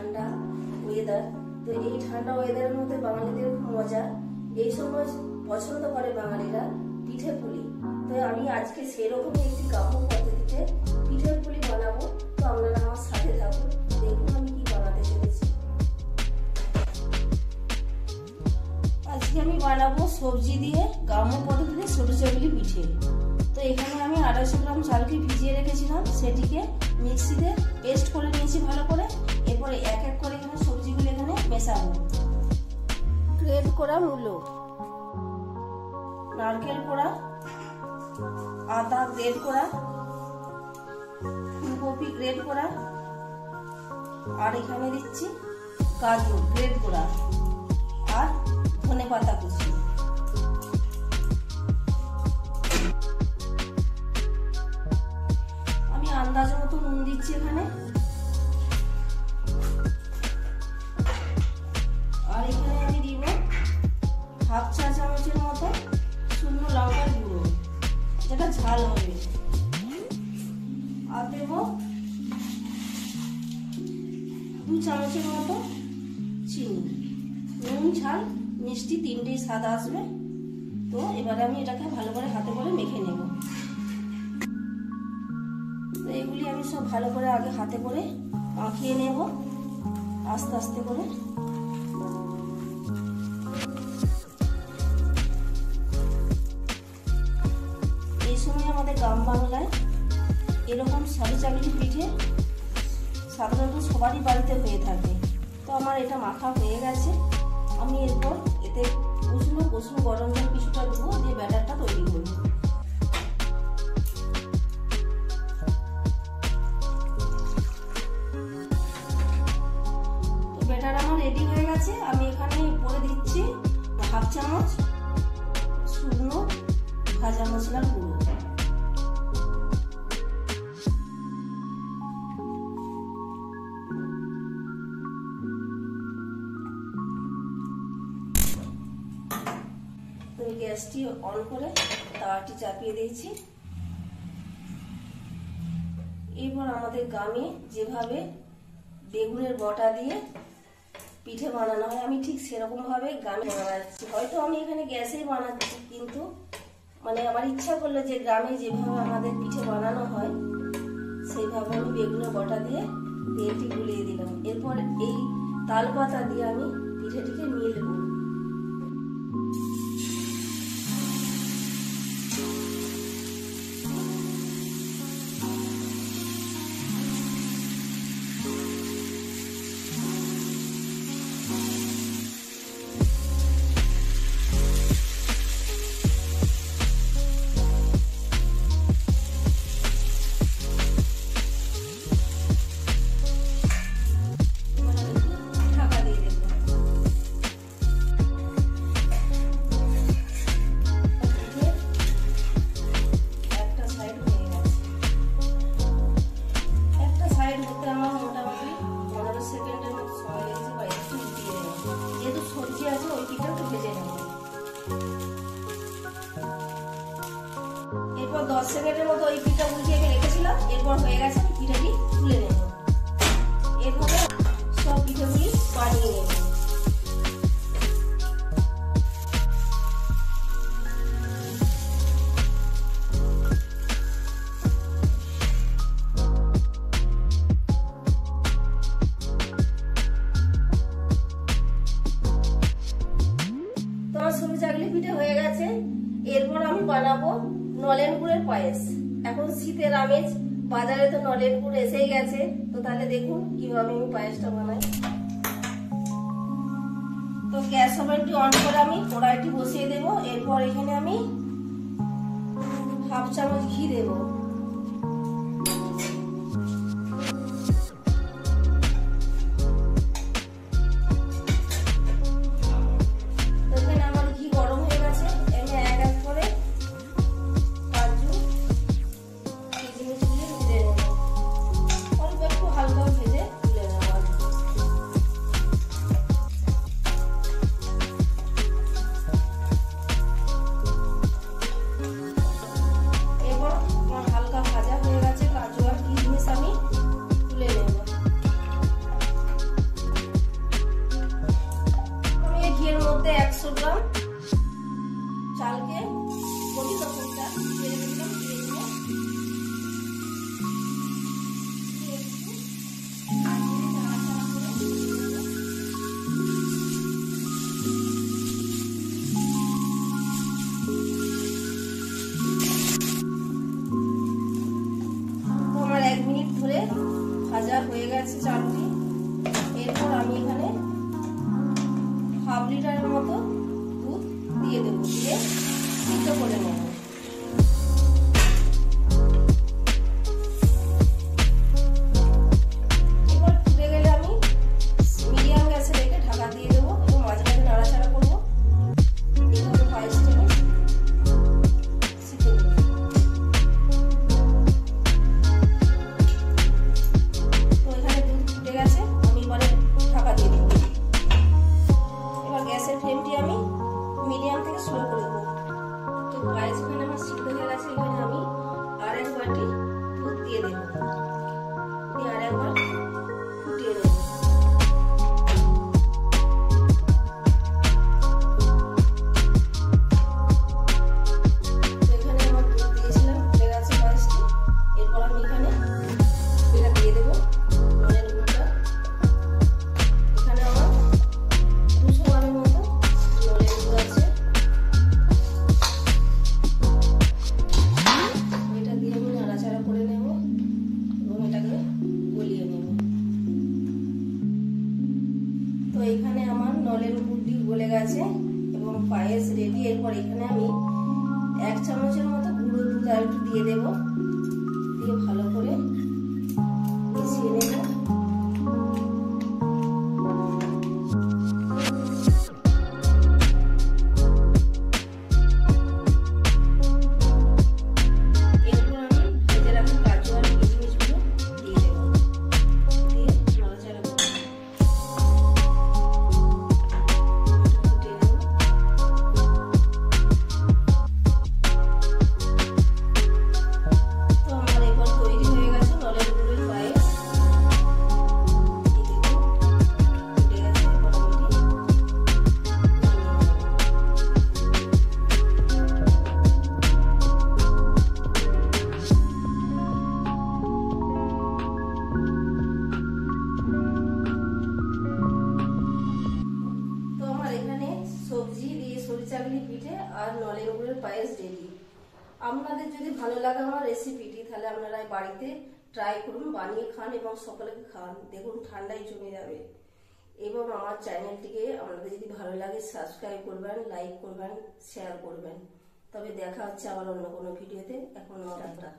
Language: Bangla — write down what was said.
ঠান্ডা ওয়েদার। তো এই ঠান্ডা ওয়েদারের মধ্যে বাঙালিদের খুব মজা, এই সময় পছন্দ করে বাঙালিরা পিঠে পুলি। তো আমি আজকে সেরকমই একটি গ্রাম্য পদ্ধতিতে পিঠে পুলি বানাবো। তো আপনারা আমার সাথে থাকুন, দেখুন আমি কি বানাতে চলেছি। আজকে আমি বানাবো সবজি দিয়ে গ্রাম্য পদ্ধতিতে ছোটো চাবলি পিঠে। তো এখানে আমি 250 গ্রাম চালকে ভিজিয়ে রেখেছিলাম, সেটিকে মিক্সিতে পেস্ট করে নিয়েছি ভালো করে। এরপরে এক এক করে এখানে সবজিগুলো এখানে মেশাবো। গ্রেট করা মূলো, নারকেল কোড়া, আদা গ্রেট করা, ফুলকপি গ্রেট করা, আর এখানে দিচ্ছি কাজু গ্রেট করা, আর ধনে পাতা কুচি। আমি আন্দাজ মতো নুন দিচ্ছি এখানে, আর এখানে আমি দিব হাফ চা চামচের মতো শুকনো লঙ্কার গুঁড়ো, যেটা ঝাল হবে, আর দেব 2 চামচের মতো চিনি। নুন ঝাল মিষ্টি তিনটেই স্বাদ আসবে। তো এবারে আমি এটাকে ভালো করে হাতে করে মেখে নেব। তো এগুলি আমি সব ভালো করে আগে হাতে করে মাখিয়ে নেব আস্তে আস্তে করে। এই সময় আমাদের গ্রাম বাংলায় এরকম ছোটো চাবলি পিঠে সাধারণত সবারই বাড়িতে হয়ে থাকে। তো আমার এটা মাখা হয়ে গেছে। আমি এরপর এতে উষ্ণ গরম জল কিছুটা দেবো, দিয়ে ব্যাটারটা তৈরি করব। ব্যাটার আমার রেডি হয়ে গেছে। আমি এখানে পরে দিচ্ছি হাফ চামচ শুকনো ভাজা মশলার গুঁড়ো। গ্যাসটি অন করে তাওয়াটি চাপিয়ে দিয়েছি। এরপর আমাদের গ্রামে যেভাবে বেগুনের বটা দিয়ে পিঠে বানানো হয়, আমি ঠিক সেরকম ভাবে গ্রামে বানাচ্ছি। হয়তো আমি এখানে গ্যাসেই বানাচ্ছি, কিন্তু মানে আমার ইচ্ছা করলো যে গ্রামে যেভাবে আমাদের পিঠে বানানো হয় সেইভাবে আমি বেগুনের বটা দিয়ে তেলটি গুলিয়ে দিলাম। এরপর এই তাল পাতা দিয়ে আমি পিঠেটিকে মিলবো। এরপর 10 সেকেন্ডের মতো ওই পিঠা উল্টিয়ে রেখেছিলাম। এরপর হয়ে গেছে, আমি পিঠাটি তুলে নেব। এরপরে সব পিঠাগুলি বানিয়ে নেব। তোমার ছোটো চাকলি পিঠে হয়ে গেছে। এরপর আমি বানাবো নলেন গুড়ের পায়েস। এখন শীতের আমেজ, বাজারে তো নলেন গুড় এসেই গেছে। তো তাহলে দেখুন কিভাবে আমি পায়েসটা বানাই। তো গ্যাস ওভেনটি অন করে আমি কড়াইটি বসিয়ে দেব। এরপর এখানে আমি হাফ চামচ ঘি দেব। 500 গ্রাম চালকে পরিষ্কার করে ছেড়ে দিলাম, আমার 1 মিনিট ধরে ভাজা হয়ে গেছে চালটি। এরপর আমি এখানে হাফ লিটারের মতো দুধ দিয়ে দেবো, দিয়ে সিদ্ধ করে নেব। এবার ফুটে গেলে আমি মিডিয়াম গ্যাসে রেখে ঢাকা দিয়ে দেবো এবং মাঝে মাঝে নাড়াচাড়া করবো। এভাবে পায়েসটা সিদ্ধ করবো। তো এখানে দুধ ফুটে গেছে, আমি এবারে ঢাকা দিয়ে দেবো। এবার গ্যাসের ফ্লেমটি আমি মিডিয়াম থেকে স্লো করে দেবো। তো পায়েস এখানে আমার সিদ্ধ হয়ে গেছে। এখানে আমি আর 1 বাটি দুধ দিয়ে দেবো, দিয়ে আর একবার ফুটিয়ে নেব। তো এখানে আমার দুধ দিয়েছিলাম, ফুটে গেছে পায়েসটি। এরপর আমি এখানে এটা দিয়ে দেবো, নলের গুঁড়োটা। এখানে আমার 200 গ্রামের মতো নলের গুঁড়ো আছে। এটা দিয়ে আমি নাড়াচাড়া করে নেব এবং এটাকে গলিয়ে নেব। তো এখানে আমার নলের গুঁড়োটি গলে গেছে এবং পায়েস রেডি। এরপর এখানে আমি 1 চামচের মতো গুঁড়ো দুধ আর একটু দিয়ে দেব, দিয়ে ভালো করে মিশিয়ে নেব। এরপর আমি ভেজে রাখা কাজু আর কিশমিশগুলো দিয়ে দেবো, দিয়ে নাড়াচাড়া করব। ফুটিয়ে নেব। তো আমার এবার তৈরি হয়ে গেছে নলের গুড়ের পায়েস। এই দেখুন ফুটে গেছে। এবার আমি এটি নামিয়ে নেব। তো আমার এখানে সবজি দিয়ে সরিষাগুলি পিঠে আর নলের গুড়ের পায়েস রেডি। আপনাদের যদি ভালো লাগে আমার রেসিপিটি, তাহলে আপনারা বাড়িতে ট্রাই করুন, বানিয়ে খান এবং সকলকে খান। দেখুন ঠান্ডায় জমে যাবে। এবং আমার চ্যানেলটিকে আপনাদের যদি ভালো লাগে সাবস্ক্রাইব করবেন, লাইক করবেন, শেয়ার করবেন। তবে দেখা হচ্ছে আবার অন্য কোনো ভিডিওতে। এখন টাটা।